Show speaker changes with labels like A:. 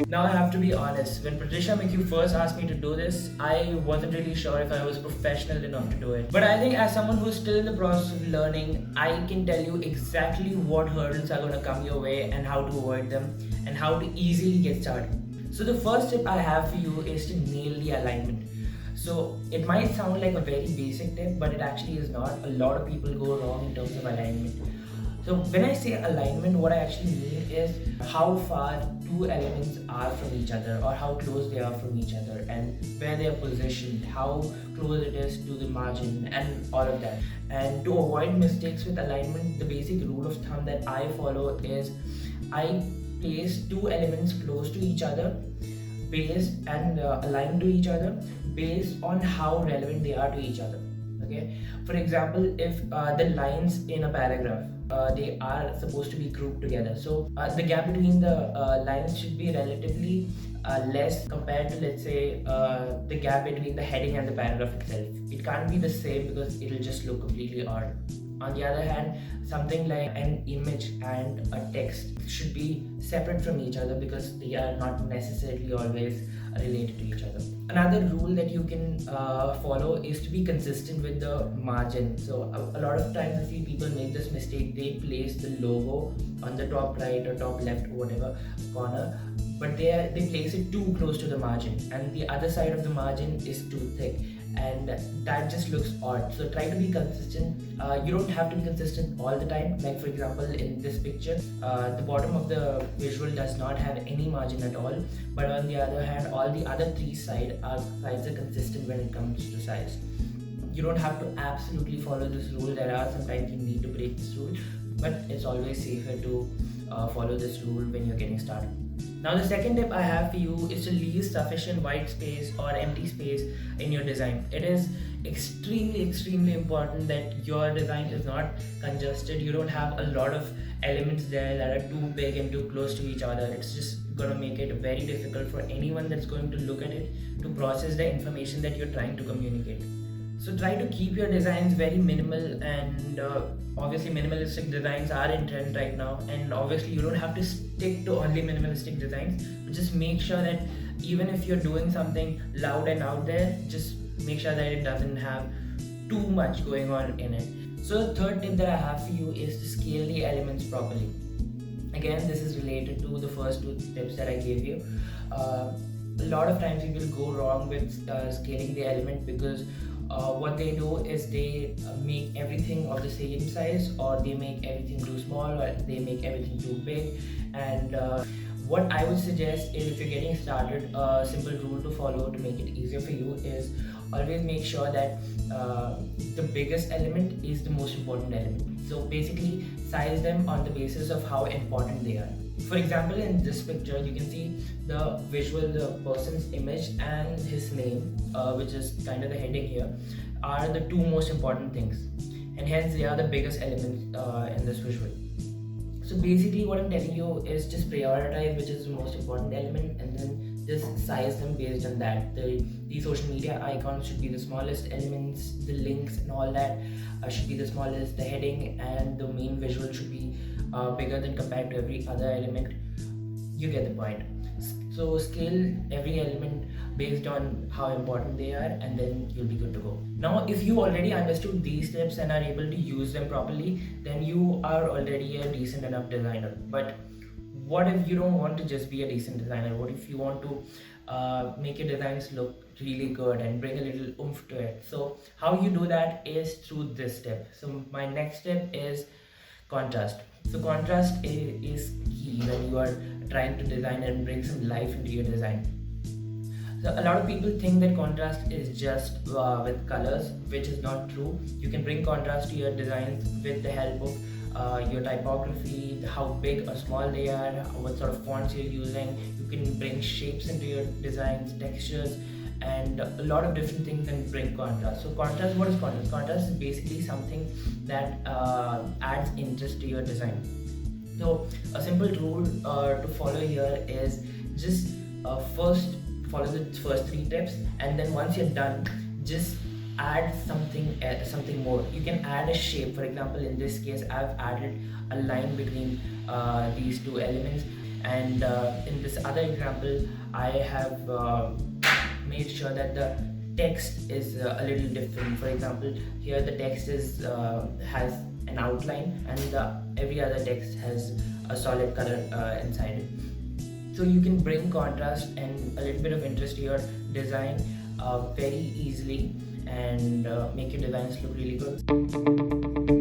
A: Now I have to be honest, when Patricia McHugh first asked me to do this, I wasn't really sure if I was professional enough to do it. But I think as someone who's still in the process of learning, I can tell you exactly what hurdles are going to come your way and how to avoid them and how to easily get started. So the first tip I have for you is to nail the alignment. So it might sound like a very basic tip, but it actually is not. A lot of people go wrong in terms of alignment. So when I say alignment, what I actually mean is how far two elements are from each other, or how close they are from each other, and where they are positioned, how close it is to the margin, and all of that. And to avoid mistakes with alignment, the basic rule of thumb that I follow is I place two elements close to each other based and aligned to each other based on how relevant they are to each other. Okay, for example, if the lines in a paragraph, they are supposed to be grouped together, so the gap between the lines should be relatively less compared to, let's say, the gap between the heading and the paragraph itself. It can't be the same because it'll just look completely odd. On the other hand, something like an image and a text should be separate from each other because they are not necessarily always related to each other. Another rule that you can follow is to be consistent with the margin. So a lot of times I see people make this mistake. They place the logo on the top right or top left or whatever corner, but they place it too close to the margin, and the other side of the margin is too thick, and that just looks odd. So try to be consistent. You don't have to be consistent all the time. Like for example, in this picture, the bottom of the visual does not have any margin at all, but on the other hand, all the other three sides are consistent when it comes to size. You don't have to absolutely follow this rule. There are sometimes you need to break this rule, but it's always safer to follow this rule when you're getting started. Now the second tip I have for you is to leave sufficient white space or empty space in your design. It is extremely important that your design is not congested. You don't have a lot of elements there that are too big and too close to each other. It's just going to make it very difficult for anyone that's going to look at it to process the information that you're trying to communicate. So try to keep your designs very minimal, and obviously minimalistic designs are in trend right now, and obviously you don't have to stick to only minimalistic designs, but just make sure that even if you're doing something loud and out there, just make sure that it doesn't have too much going on in it. So the third tip that I have for you is to scale the elements properly. Again, this is related to the first two tips that I gave you. A lot of times people go wrong with scaling the element because what they do is they make everything of the same size, or they make everything too small, or they make everything too big. And what I would suggest is, if you're getting started, a simple rule to follow to make it easier for you is always make sure that the biggest element is the most important element. So basically size them on the basis of how important they are. For example, in this picture, you can see the visual, the person's image and his name, which is kind of the heading here, are the two most important things, and hence they are the biggest elements in this visual. So basically what I'm telling you is just prioritize which is the most important element, and then just size them based on that. The social media icons should be the smallest elements, the links and all that should be the smallest, the heading and the main visual should be bigger than compared to every other element. You get the point. So scale every element based on how important they are, and then you'll be good to go. Now if you already understood these tips and are able to use them properly, then you are already a decent enough designer. But what if you don't want to just be a decent designer? What if you want to make your designs look really good and bring a little oomph to it? So how you do that is through this step. So my next step is contrast. So contrast is key when you are trying to design and bring some life into your design. So a lot of people think that contrast is just with colors, which is not true. You can bring contrast to your designs with the help of your typography, how big or small they are, what sort of fonts you're using. You can bring shapes into your designs, textures, and a lot of different things can bring contrast. So contrast, what is contrast? Contrast is basically something that adds interest to your design. So a simple rule to follow here is just first follow the first three tips, and then once you're done, just add something more. You can add a shape. For example, in this case, I've added a line between these two elements, and in this other example, I have made sure that the text is a little different. For example, here the text is has an outline, and every other text has a solid color inside it. So you can bring contrast and a little bit of interest to your design very easily, and make your designs look really good.